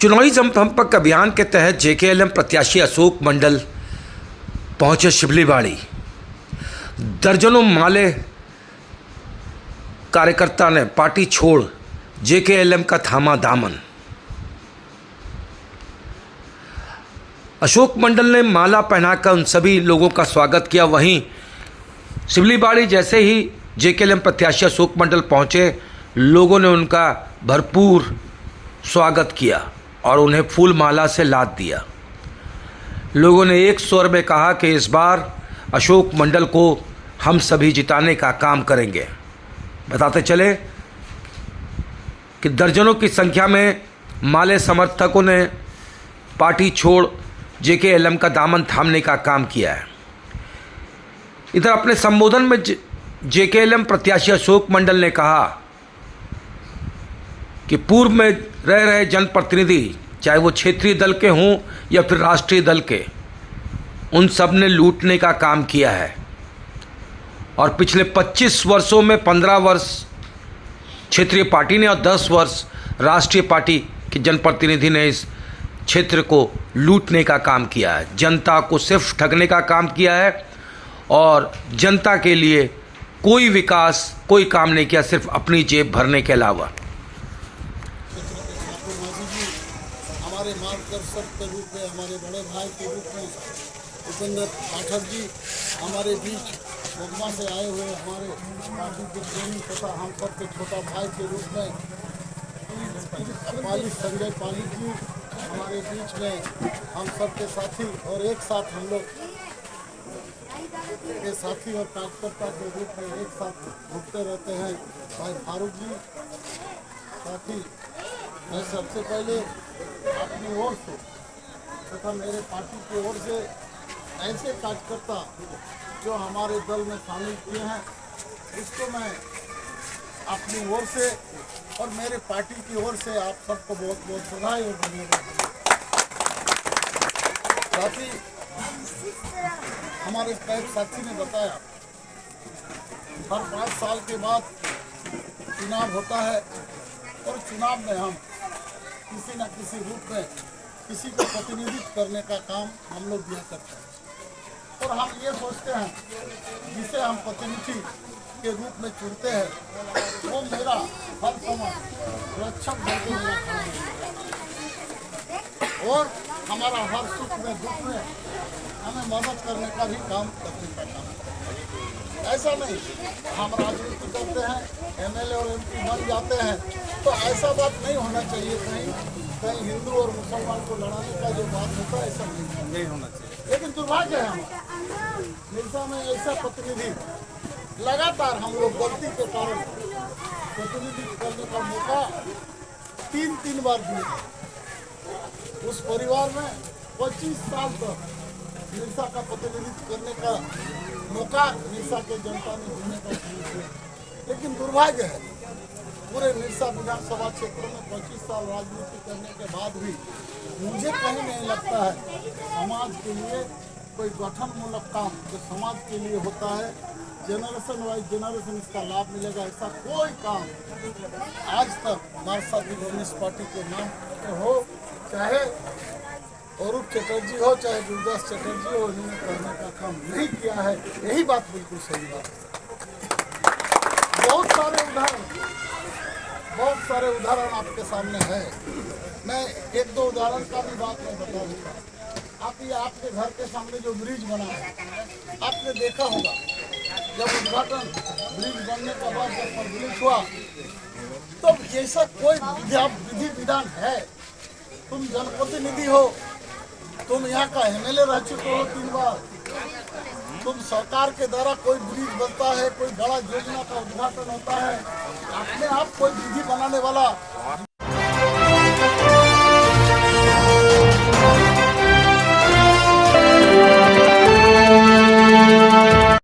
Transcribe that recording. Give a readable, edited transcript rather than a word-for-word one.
चुनावी जनसंपर्क अभियान के तहत जेकेएलएम प्रत्याशी अशोक मंडल पहुंचे शिवलीबाड़ी। दर्जनों माले कार्यकर्ता ने पार्टी छोड़ जेकेएलएम का थामा दामन। अशोक मंडल ने माला पहनाकर उन सभी लोगों का स्वागत किया। वहीं शिवलीबाड़ी जैसे ही जेकेएलएम प्रत्याशी अशोक मंडल पहुंचे, लोगों ने उनका भरपूर स्वागत किया और उन्हें फूल माला से लाद दिया। लोगों ने एक स्वर में कहा कि इस बार अशोक मंडल को हम सभी जिताने का काम करेंगे। बताते चले कि दर्जनों की संख्या में माले समर्थकों ने पार्टी छोड़ जेकेएलएम का दामन थामने का काम किया है। इधर अपने संबोधन में जेकेएलएम प्रत्याशी अशोक मंडल ने कहा कि पूर्व में रह रहे जनप्रतिनिधि, चाहे वो क्षेत्रीय दल के हों या फिर राष्ट्रीय दल के, उन सब ने लूटने का काम किया है और पिछले 25 वर्षों में 15 वर्ष क्षेत्रीय पार्टी ने और 10 वर्ष राष्ट्रीय पार्टी के जनप्रतिनिधि ने इस क्षेत्र को लूटने का काम किया है। जनता को सिर्फ ठगने का काम किया है और जनता के लिए कोई विकास, कोई काम नहीं किया, सिर्फ अपनी जेब भरने के अलावा। हमारे मार्गदर्शक के रूप में, हमारे बड़े भाई के रूप में उपेंद्र पाठक जी हमारे बीच मुकदमा से आए हुए हमारे पार्टी के प्रेमी तथा हम सब के छोटा भाई के रूप में संजय पाली जी हमारे बीच में हम सब के साथी और एक साथ हम लोग के साथी और कार्यकर्ता के रूप में एक साथ घूमते रहते हैं भाई फारूक जी साथी। मैं सबसे पहले अपनी ओर से तथा मेरे पार्टी की ओर से ऐसे कार्यकर्ता जो हमारे दल में शामिल किए हैं, उसको मैं अपनी ओर से और मेरे पार्टी की ओर से आप सबको बहुत बहुत बधाई और धन्यवाद। साथी, हमारे एक साथी ने बताया हर 5 साल के बाद चुनाव होता है और चुनाव में हम किसी न किसी रूप में किसी को प्रतिनिधित्व करने का काम हम लोग दिया करते हैं और हम ये सोचते हैं जिसे हम प्रतिनिधि के रूप में चुनते हैं वो मेरा हर समय रक्षक बनके मेरा काम और हमारा हर सुख में दुख में हमें मदद करने का भी काम करने का काम। ऐसा नहीं हम राजनीति करते हैं, एमएलए और एमपी बन जाते हैं, तो ऐसा बात नहीं होना चाहिए। कहीं हिंदू और मुसलमान को लड़ाने का जो बात होता है ऐसा नहीं होना चाहिए। लेकिन दुर्भाग्य है हमारा मिर्जा में ऐसा प्रतिनिधि लगातार हम लोग गलती के कारण प्रतिनिधि करने का मौका 3 बार दिए। उस परिवार में 25 साल तक मिर्जा का प्रतिनिधित्व करने का मौका मिर्जा के जनता ने देने का किया, लेकिन दुर्भाग्य है पूरे मिर्जा विधानसभा क्षेत्र में 25 साल राजनीति करने के बाद भी मुझे कहीं नहीं लगता है समाज के लिए कोई गठनमूलक काम जो समाज के लिए होता है, जनरेशन वाइज जनरेशन इसका लाभ मिलेगा, ऐसा कोई काम आज तक मार्क्सवादी कम्युनिस्ट पार्टी के नाम पे हो, चाहे अरूप चटर्जी हो चाहे गुरदास चटर्जी हो, उन्होंने करने का काम नहीं किया है। यही बात बिल्कुल सही बात है। बहुत सारे उदाहरण आपके सामने है। मैं 1-2 उदाहरण का भी बात मैं बता दूँगा। आप ये आपके घर के सामने जो ब्रिज बना है, आपने देखा होगा जब उद्घाटन ब्रिज बनने का बाद जब पब्लिक हुआ तो जैसा कोई विधि विधान है, तुम जनप्रतिनिधि हो, तुम यहाँ का एमएलए रह चुके हो 3 बार, तुम सरकार के द्वारा कोई ब्रिज बनता है, कोई बड़ा योजना का उद्घाटन होता है, अपने आप कोई विधि बनाने वाला